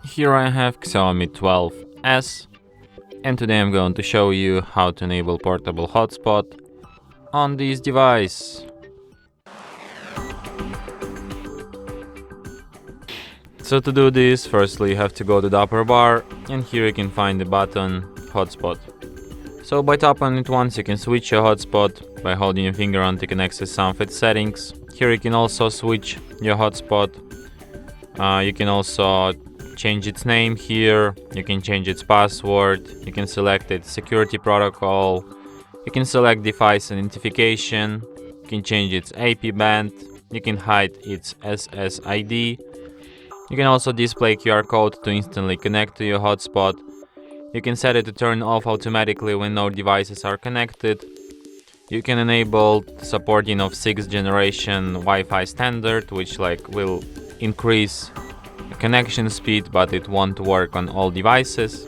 Here I have XIAOMI 12S, and today I'm going to show you how to enable portable hotspot on this device. So to do this, firstly you have to go to the upper bar, and here you can find the button Hotspot. So by tapping it once you can switch your hotspot. By holding your finger on it you can access some of its settings. Here you can also switch your hotspot. You can also change its name here, you can change its password, you can select its security protocol, you can select device identification, you can change its AP band, you can hide its SSID, you can also display QR code to instantly connect to your hotspot, you can set it to turn off automatically when no devices are connected, you can enable supporting of 6th generation Wi-Fi standard, which will increase connection speed, but it won't work on all devices.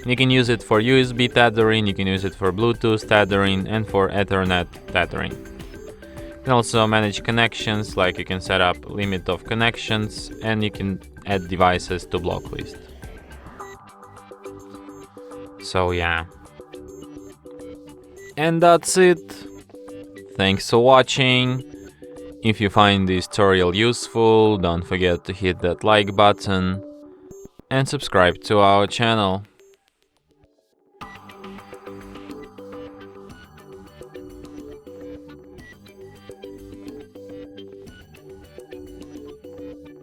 You can use it for USB tethering, you can use it for Bluetooth tethering, and for Ethernet tethering. You can also manage connections, you can set up limit of connections, and you can add devices to block list. So yeah. And that's it. Thanks for watching. If you find this tutorial useful, don't forget to hit that like button and subscribe to our channel.